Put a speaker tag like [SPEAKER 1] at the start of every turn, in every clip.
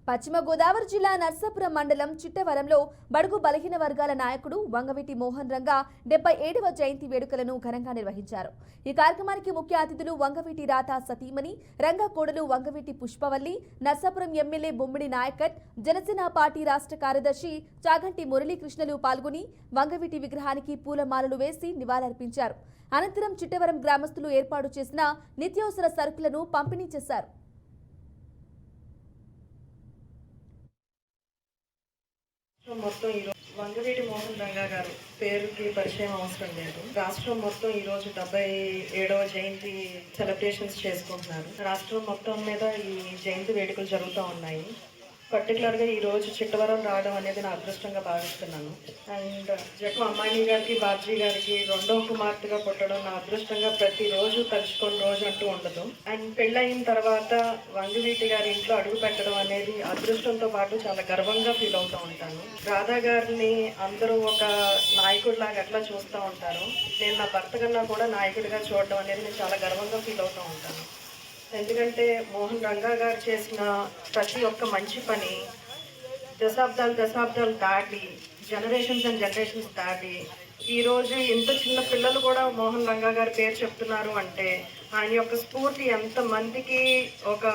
[SPEAKER 1] పశ్చిమ గోదావరి జిల్లా నర్సాపురం మండలం చిట్టవరంలో బడుగు బలహీన వర్గాల నాయకుడు వంగవీటి మోహన్ రంగా 77వ జయంతి వేడుకలను ఘనంగా నిర్వహించారు. ఈ కార్యక్రమానికి ముఖ్య అతిథులు వంగవీటి రాధా సతీమణి, రంగా కోడలు వంగవీటి పుష్పవల్లి, నర్సాపురం ఎమ్మెల్యే బొమ్మిడి నాయకట్, జనసేన పార్టీ రాష్ట్ర కార్యదర్శి చాగంటి మురళీకృష్ణలు పాల్గొని వంగవీటి విగ్రహానికి పూలమాలలు వేసి నివాళులర్పించారు. అనంతరం చిట్టవరం గ్రామస్తులు ఏర్పాటు చేసిన నిత్యావసర సరుకులను పంపిణీ చేశారు.
[SPEAKER 2] మొత్తం ఈరోజు వంగవీటి మోహన్ రంగా గారు పేరుకి పరిచయం అవసరం లేదు. రాష్ట్రం మొత్తం ఈరోజు 77వ జయంతి సెలబ్రేషన్స్ చేసుకుంటున్నారు. రాష్ట్రం మొత్తం మీద ఈ జయంతి వేడుకలు జరుగుతూ ఉన్నాయి. పర్టికులర్గా ఈరోజు చిట్టవరం రావడం అనేది నా అదృష్టంగా భావిస్తున్నాను. అండ్ జట్టు అమ్మాయి గారికి, బాబ్జీ గారికి రెండో కుమార్తెగా పుట్టడం నా అదృష్టంగా ప్రతిరోజు తలుచుకొని రోజు అంటూ ఉండదు. అండ్ పెళ్ళయిన తర్వాత వంగవీటి గారి ఇంట్లో అడుగు పెట్టడం అనేది అదృష్టంతో పాటు చాలా గర్వంగా ఫీల్ అవుతూ ఉంటాను. రాధా గారిని అందరూ ఒక నాయకుడిలాగా ఎట్లా చూస్తూ ఉంటారు, నేను నా భర్త కన్నా కూడా నాయకుడిగా చూడడం అనేది నేను చాలా గర్వంగా ఫీల్ అవుతూ ఉంటాను. ఎందుకంటే మోహన్ రంగా గారు చేసిన ప్రతి ఒక్క మంచి పని దశాబ్దాలు దాటి జనరేషన్స్ అండ్ జనరేషన్స్ దాటి ఈరోజు ఇంత చిన్న పిల్లలు కూడా మోహన్ రంగా గారి పేరు చెప్తున్నారు అంటే ఆయన యొక్క స్ఫూర్తి ఎంతమందికి ఒక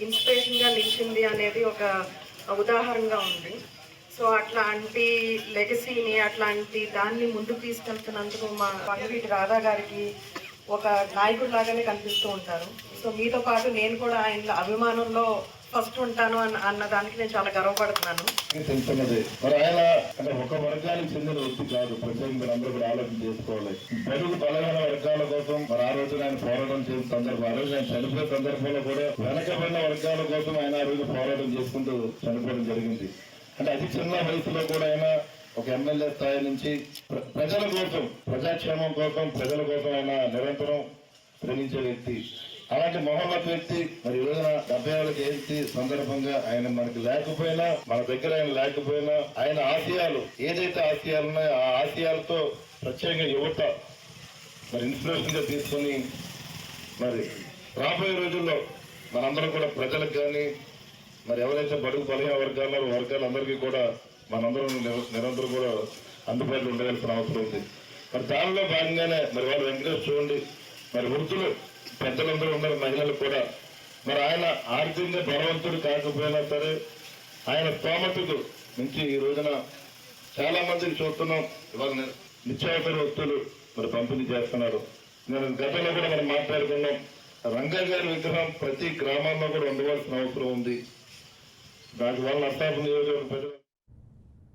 [SPEAKER 2] ఇన్స్పిరేషన్గా నిలిచింది అనేది ఒక ఉదాహరణగా ఉంది. సో అట్లాంటి లెగసీని, అట్లాంటి దాన్ని ముందుకు తీసుకెళ్తున్నందుకు మా వంగవీటి రాధా గారికి ఒక నాయకుడు లాగానే కనిపిస్తూ ఉంటారు. సో మీతో పాటు నేను కూడా ఆయన అభిమానంలో ఫస్ట్ ఉంటాను అన్న దానికి నేను చాలా గర్వపడుతున్నాను.
[SPEAKER 3] తెలుస్తున్నది మరి ఆయన అంటే ఒక వర్గానికి చెందిన వ్యక్తి కాదు, ప్రత్యేకంగా అందరూ కూడా ఆలోచన చేసుకోవాలి. బడుగు బలహీన వర్గాల కోసం మరి ఆ రోజు ఆయన పోరాటం చేసిన సందర్భం, ఆ రోజు ఆయన చనిపోయే సందర్భంలో కూడా వెనకబడిన వర్గాల కోసం ఆయన ఆ రోజు పోరాటం చేసుకుంటూ చనిపోవడం జరిగింది. అంటే అతి చిన్న వయసులో కూడా ఆయన ఒక ఎమ్మెల్యే స్థాయి నుంచి ప్రజల కోసం, ప్రజాక్షేమం కోసం, ప్రజల కోసం ఆయన నిరంతరం శ్రమించే వ్యక్తి. అలాంటి మహోన్నత వ్యక్తి మరి ఈ రోజున 70వ జయంతి సందర్భంగా ఆయన మనకి లేకపోయినా, మన దగ్గర ఆయన లేకపోయినా, ఆయన ఆశయాలు ఏదైతే ఆశయాలు ఉన్నాయో ఆ ఆశయాలతో ప్రత్యేకంగా యువత మరి ఇన్స్పిరేషన్ గా తీసుకొని మరి రాబోయే రోజుల్లో మనందరం కూడా ప్రజలకు కానీ మరి ఎవరైతే బడుగు బలహీన వర్గాలందరికీ కూడా మనందరం నిరంతరం కూడా అందుబాటులో ఉండవలసిన అవసరం ఉంది. మరి దానిలో భాగంగానే మరి వాళ్ళు వెంకటేష్ చూడండి, మరి వృద్ధులు పెద్దలందరూ ఉన్నారు, మహిళలు కూడా మరి ఆయన ఆర్థికంగా బలవంతుడు కాకపోయినా సరే ఆయన స్తోమతకు నుంచి ఈ రోజున చాలా మందికి చూస్తున్నాం, ఇవాళ నిత్యావసర వస్తువులు మరి పంపిణీ చేస్తున్నారు. నేను గతంలో కూడా మనం మాట్లాడుకున్నాం, రంగా గారి విగ్రహం ప్రతి గ్రామాల్లో కూడా ఉండవలసిన అవసరం ఉంది. దాని వల్ల నర్సాపురం నియోజకవర్గ ప్రజలు